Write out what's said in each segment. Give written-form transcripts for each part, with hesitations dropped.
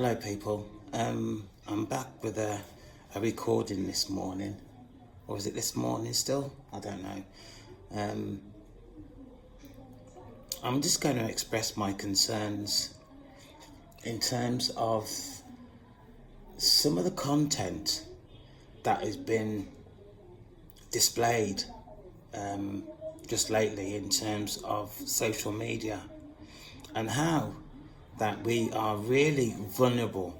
Hello people, I'm back with a recording this morning, or is it this morning still? I don't know. I'm just going to express my concerns in terms of some of the content that has been displayed just lately in terms of social media, and how that we are really vulnerable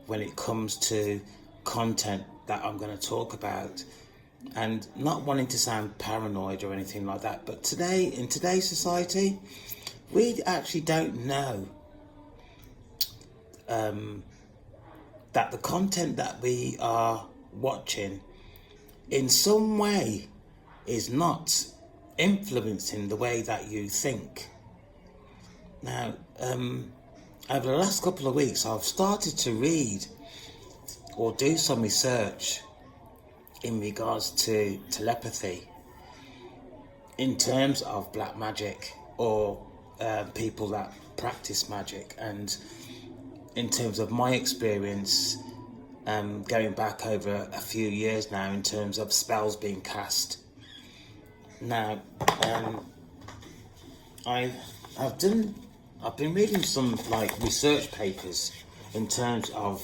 when it comes to content that I'm going to talk about. And not wanting to sound paranoid or anything like that, but in today's society, we actually don't know that the content that we are watching in some way is not influencing the way that you think. Now, over the last couple of weeks, I've started to read or do some research in regards to telepathy in terms of black magic, or people that practice magic, and in terms of my experience going back over a few years now in terms of spells being cast. Now, I've been reading some research papers in terms of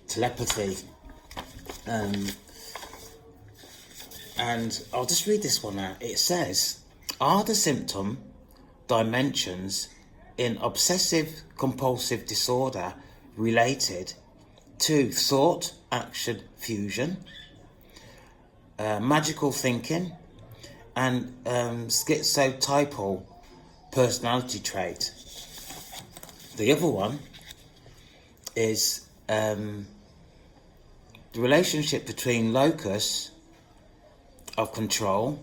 telepathy, and I'll just read this one out. It says, are the symptom dimensions in obsessive compulsive disorder related to thought action fusion, magical thinking, and schizotypal personality trait? The other one is the relationship between locus of control,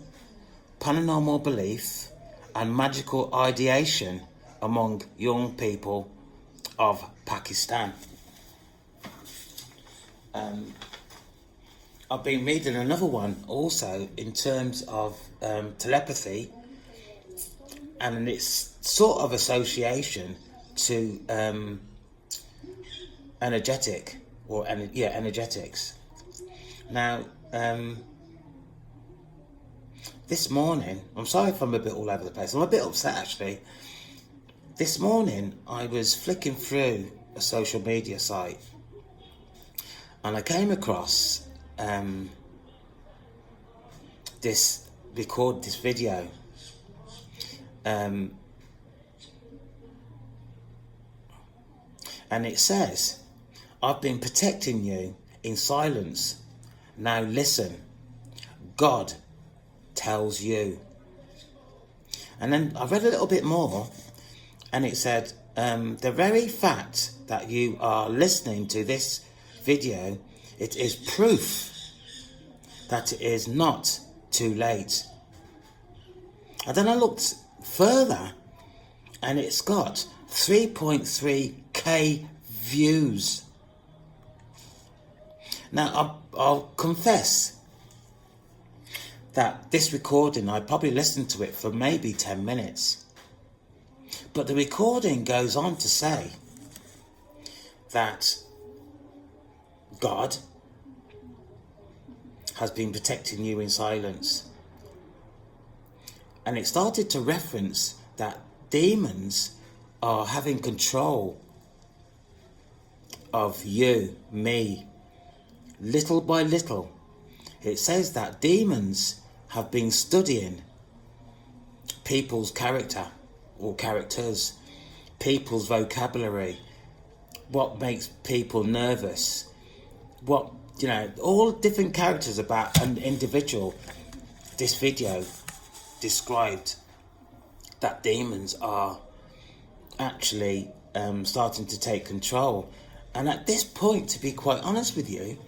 paranormal belief, and magical ideation among young people of Pakistan. I've been reading another one also in terms of telepathy, and its sort of association to energetics. Now, this morning, I'm sorry if I'm a bit all over the place. I'm a bit upset actually. This morning, I was flicking through a social media site, and I came across this video. And it says, I've been protecting you in silence. Now listen, God tells you. And then I read a little bit more, and it said, the very fact that you are listening to this video, it is proof that it is not too late. And then I looked further, and it's got 3.3k views. Now, I'll confess that this recording, I probably listened to it for maybe 10 minutes. But the recording goes on to say that God has been protecting you in silence. And it started to reference that demons are having control of you, me, little by little. It says that demons have been studying people's character or characters, people's vocabulary, what makes people nervous, all different characters about an individual. This video described that demons are actually starting to take control. And at this point, to be quite honest with you,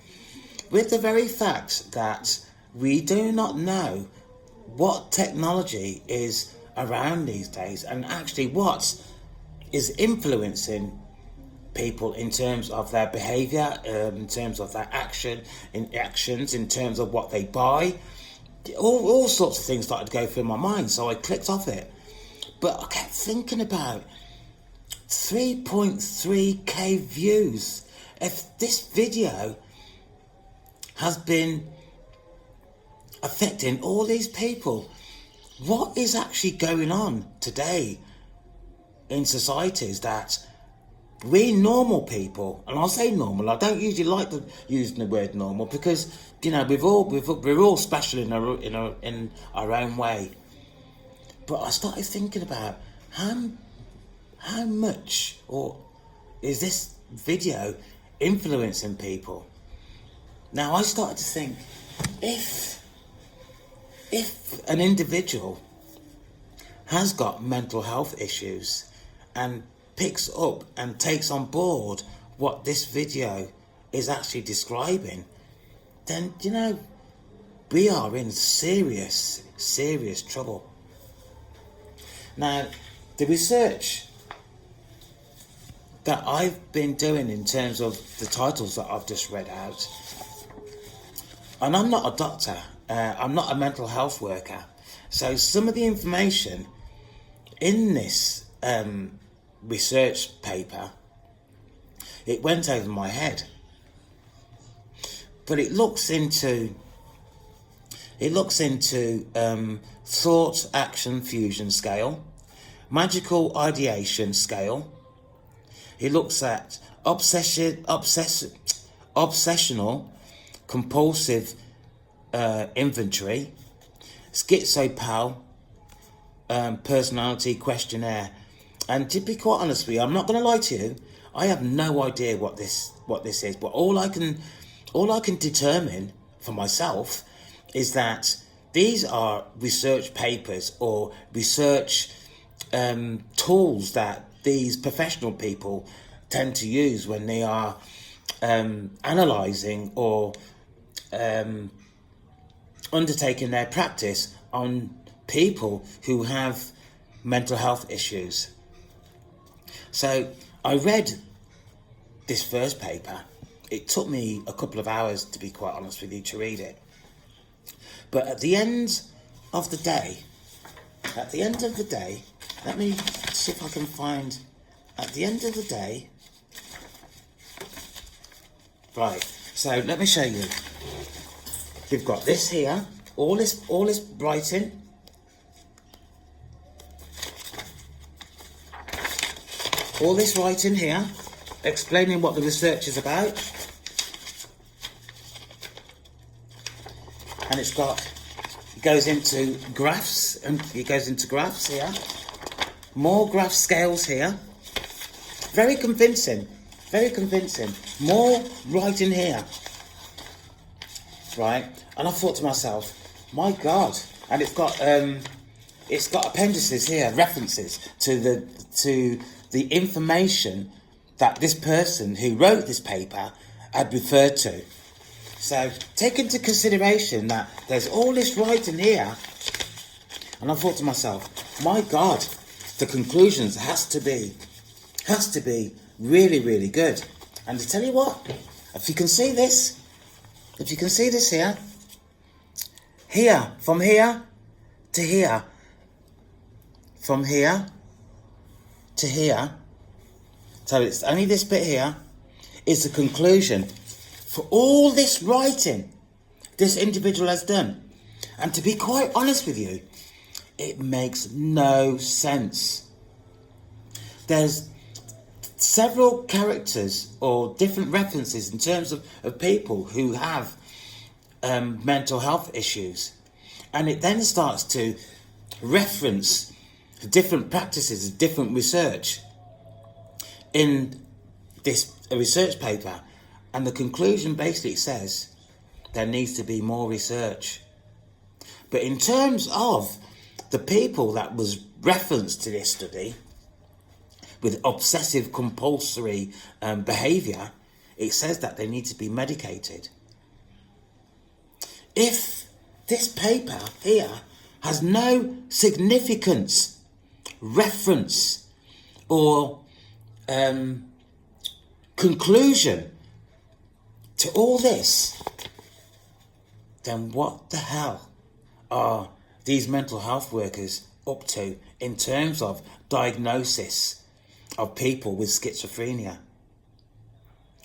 with the very fact that we do not know what technology is around these days, and actually what is influencing people in terms of their behaviour, in terms of their actions, in terms of what they buy, all sorts of things started to go through my mind. So I clicked off it, but I kept thinking about 3.3k views. If this video has been affecting all these people, what is actually going on today in societies that we normal people, and I'll say normal, I don't usually like using the word normal because, you know, we're all special in our own way. But I started thinking about how much or is this video influencing people? Now I started to think, if an individual has got mental health issues and picks up and takes on board what this video is actually describing, then, you know, we are in serious trouble. Now, the research that I've been doing in terms of the titles that I've just read out, and I'm not a doctor, I'm not a mental health worker, so some of the information in this research paper, it went over my head. But it looks into thought action fusion scale, magical ideation scale. It looks at obsessional compulsive inventory, schizopal personality questionnaire. And to be quite honest with you, I'm not going to lie to you, I have no idea what this is. But all I can determine for myself is that these are research papers or research tools that these professional people tend to use when they are analysing or undertaking their practice on people who have mental health issues. So I read this first paper. It took me a couple of hours, to be quite honest with you, to read it. But at the end of the day, let me see if I can find, at the end of the day, right, so let me show you. We've got this here, all this writing. All this writing here, explaining what the research is about. And it goes into graphs, here. More graph scales here. Very convincing. More writing here. Right? And I thought to myself, my God. And it's got appendices here, references to the information that this person who wrote this paper had referred to. So take into consideration that there's all this writing here, and I thought to myself, my God, the conclusions has to be really, really good. And to tell you what, if you can see this here, from here to here, from here to here, so it's only this bit here, is the conclusion for all this writing this individual has done. And to be quite honest with you, it makes no sense. There's several characters or different references in terms of people who have mental health issues. And it then starts to reference different practices, different research in this research paper. And the conclusion basically says there needs to be more research. But in terms of the people that was referenced to this study with obsessive compulsory behaviour, it says that they need to be medicated. If this paper here has no significance, reference or conclusion to all this, then what the hell are these mental health workers up to in terms of diagnosis of people with schizophrenia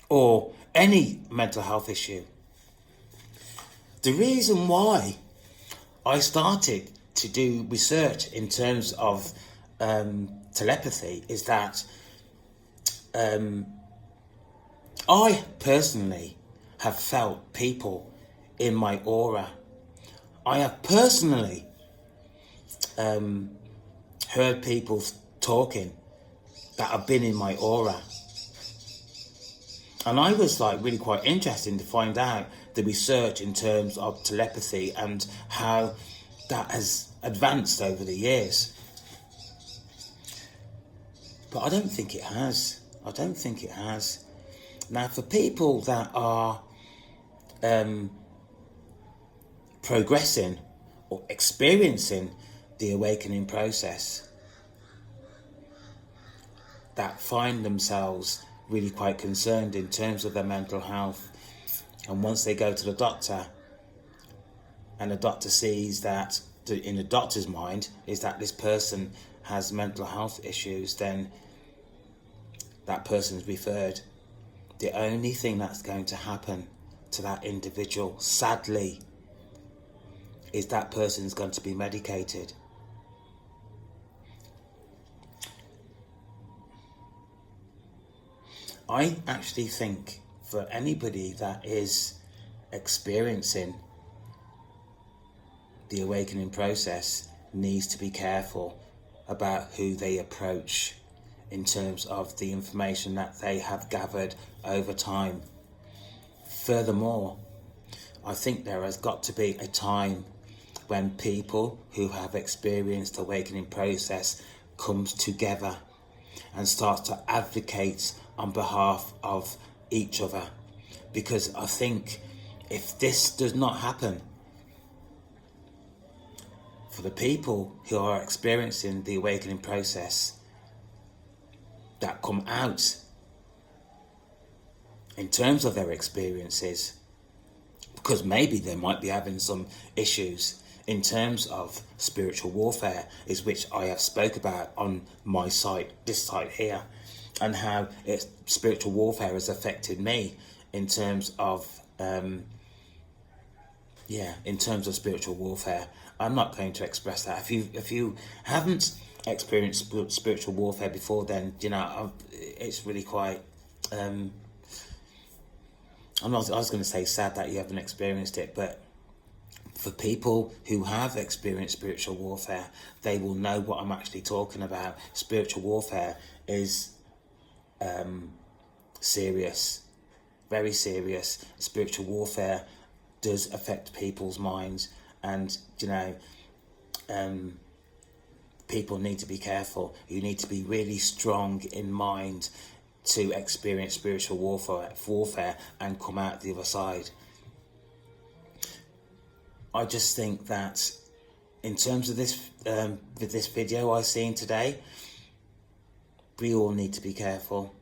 or any mental health issue. The reason why I started to do research in terms of telepathy is that I personally have felt people in my aura. I have personally heard people talking that have been in my aura. And I was like really quite interested to find out the research in terms of telepathy and how that has advanced over the years. But I don't think it has. I don't think it has. Now, for people that are progressing or experiencing the awakening process, that find themselves really quite concerned in terms of their mental health, and once they go to the doctor and the doctor sees that in the doctor's mind is that this person has mental health issues, then that person's referred. The only thing that's going to happen to that individual, sadly, is that person's going to be medicated. I actually think for anybody that is experiencing the awakening process needs to be careful about who they approach in terms of the information that they have gathered over time. Furthermore, I think there has got to be a time when people who have experienced the awakening process comes together and starts to advocate on behalf of each other. Because I think if this does not happen, for the people who are experiencing the awakening process that come out in terms of their experiences, because maybe they might be having some issues in terms of spiritual warfare, is which I have spoke about on my site, this site here, and how spiritual warfare has affected me in terms of spiritual warfare. I'm not going to express that. If you haven't experienced spiritual warfare before, then it's really quite. I was going to say sad that you haven't experienced it, but for people who have experienced spiritual warfare, they will know what I'm actually talking about. Spiritual warfare is serious, very serious. Spiritual warfare does affect people's minds, and people need to be careful. You need to be really strong in mind to experience spiritual warfare and come out the other side. I just think that in terms of this with this video I've seen today, we all need to be careful.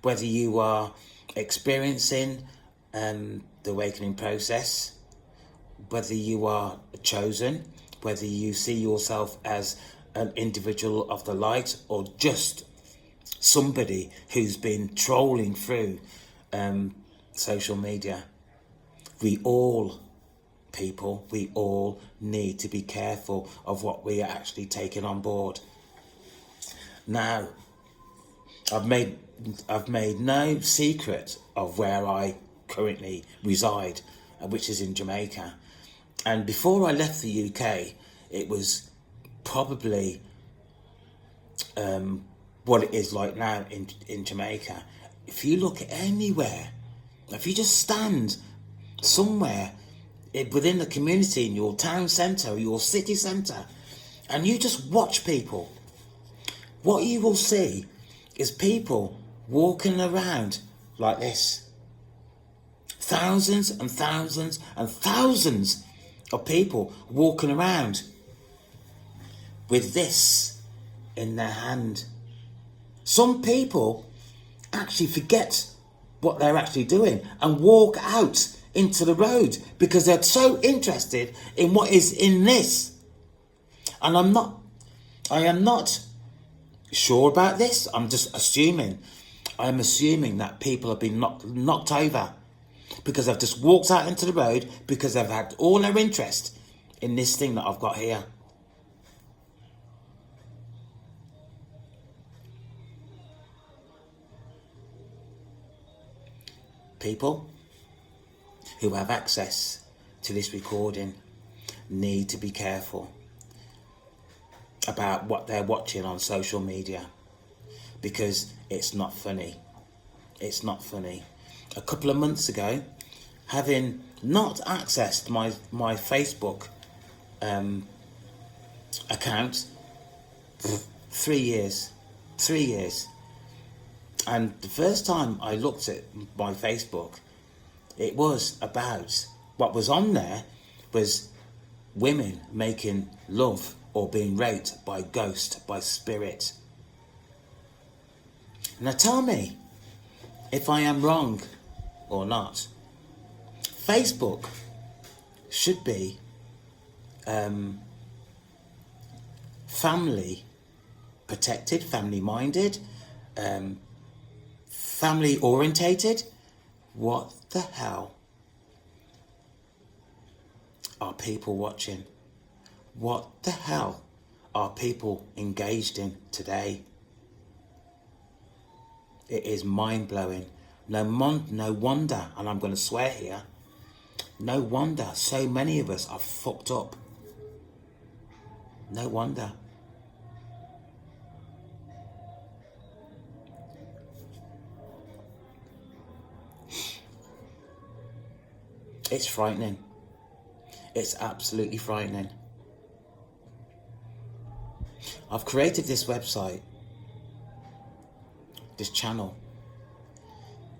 Whether you are experiencing the awakening process, whether you are chosen, whether you see yourself as an individual of the light or just somebody who's been trolling through social media, we all need to be careful of what we are actually taking on board. Now, I've made no secret of where I currently reside, which is in Jamaica. And before I left the UK, it was probably what it is like now in Jamaica. If you look anywhere, if you just stand somewhere within the community, in your town centre, your city centre, and you just watch people, what you will see is people walking around like this. Thousands and thousands and thousands of people walking around with this in their hand. Some people actually forget what they're actually doing and walk out into the road because they're so interested in what is in this. And I am not sure about this? I'm just assuming. I'm assuming that people have been knocked over because they've just walked out into the road because they've had all their interest in this thing that I've got here. People who have access to this recording need to be careful about what they're watching on social media, because it's not funny. It's not funny. A couple of months ago, having not accessed my Facebook account, 3 years. And the first time I looked at my Facebook, it was about, what was on there was women making love or being raped by ghost, by spirit. Now tell me if I am wrong or not. Facebook should be family protected, family minded, family orientated. What the hell are people watching? What the hell are people engaged in today? It is mind-blowing. No wonder, and I'm going to swear here, no wonder so many of us are fucked up. No wonder. It's frightening. It's absolutely frightening. I've created this website, this channel,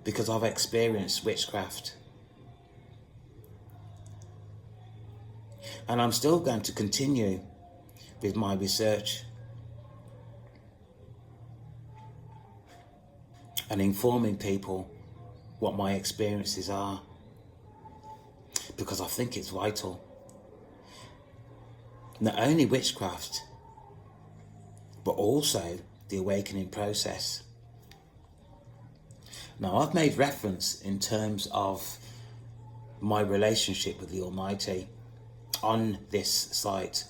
because I've experienced witchcraft. And I'm still going to continue with my research and informing people what my experiences are, because I think it's vital. Not only witchcraft, but also the awakening process. Now, I've made reference in terms of my relationship with the Almighty on this site,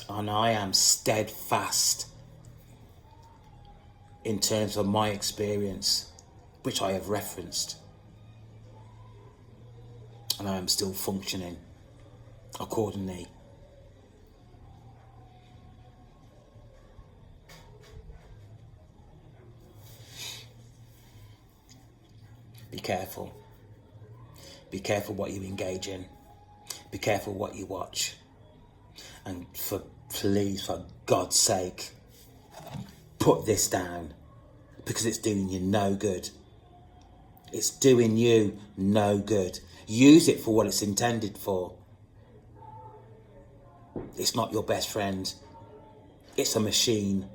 and I am steadfast in terms of my experience, which I have referenced, and I am still functioning accordingly. Be careful. Be careful what you engage in. Be careful what you watch. And please, for God's sake, put this down, because it's doing you no good. It's doing you no good. Use it for what it's intended for. It's not your best friend. It's a machine.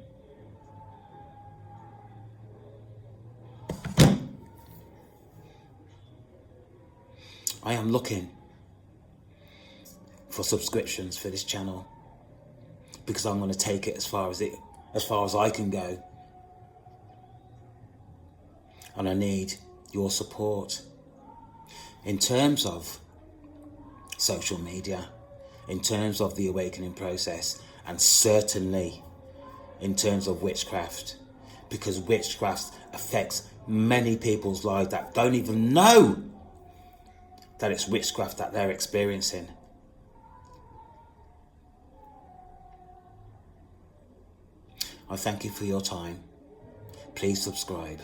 I am looking for subscriptions for this channel, because I'm going to take it as far as I can go, and I need your support in terms of social media, in terms of the awakening process, and certainly in terms of witchcraft, because witchcraft affects many people's lives that don't even know that it's witchcraft that they're experiencing. I thank you for your time. Please subscribe.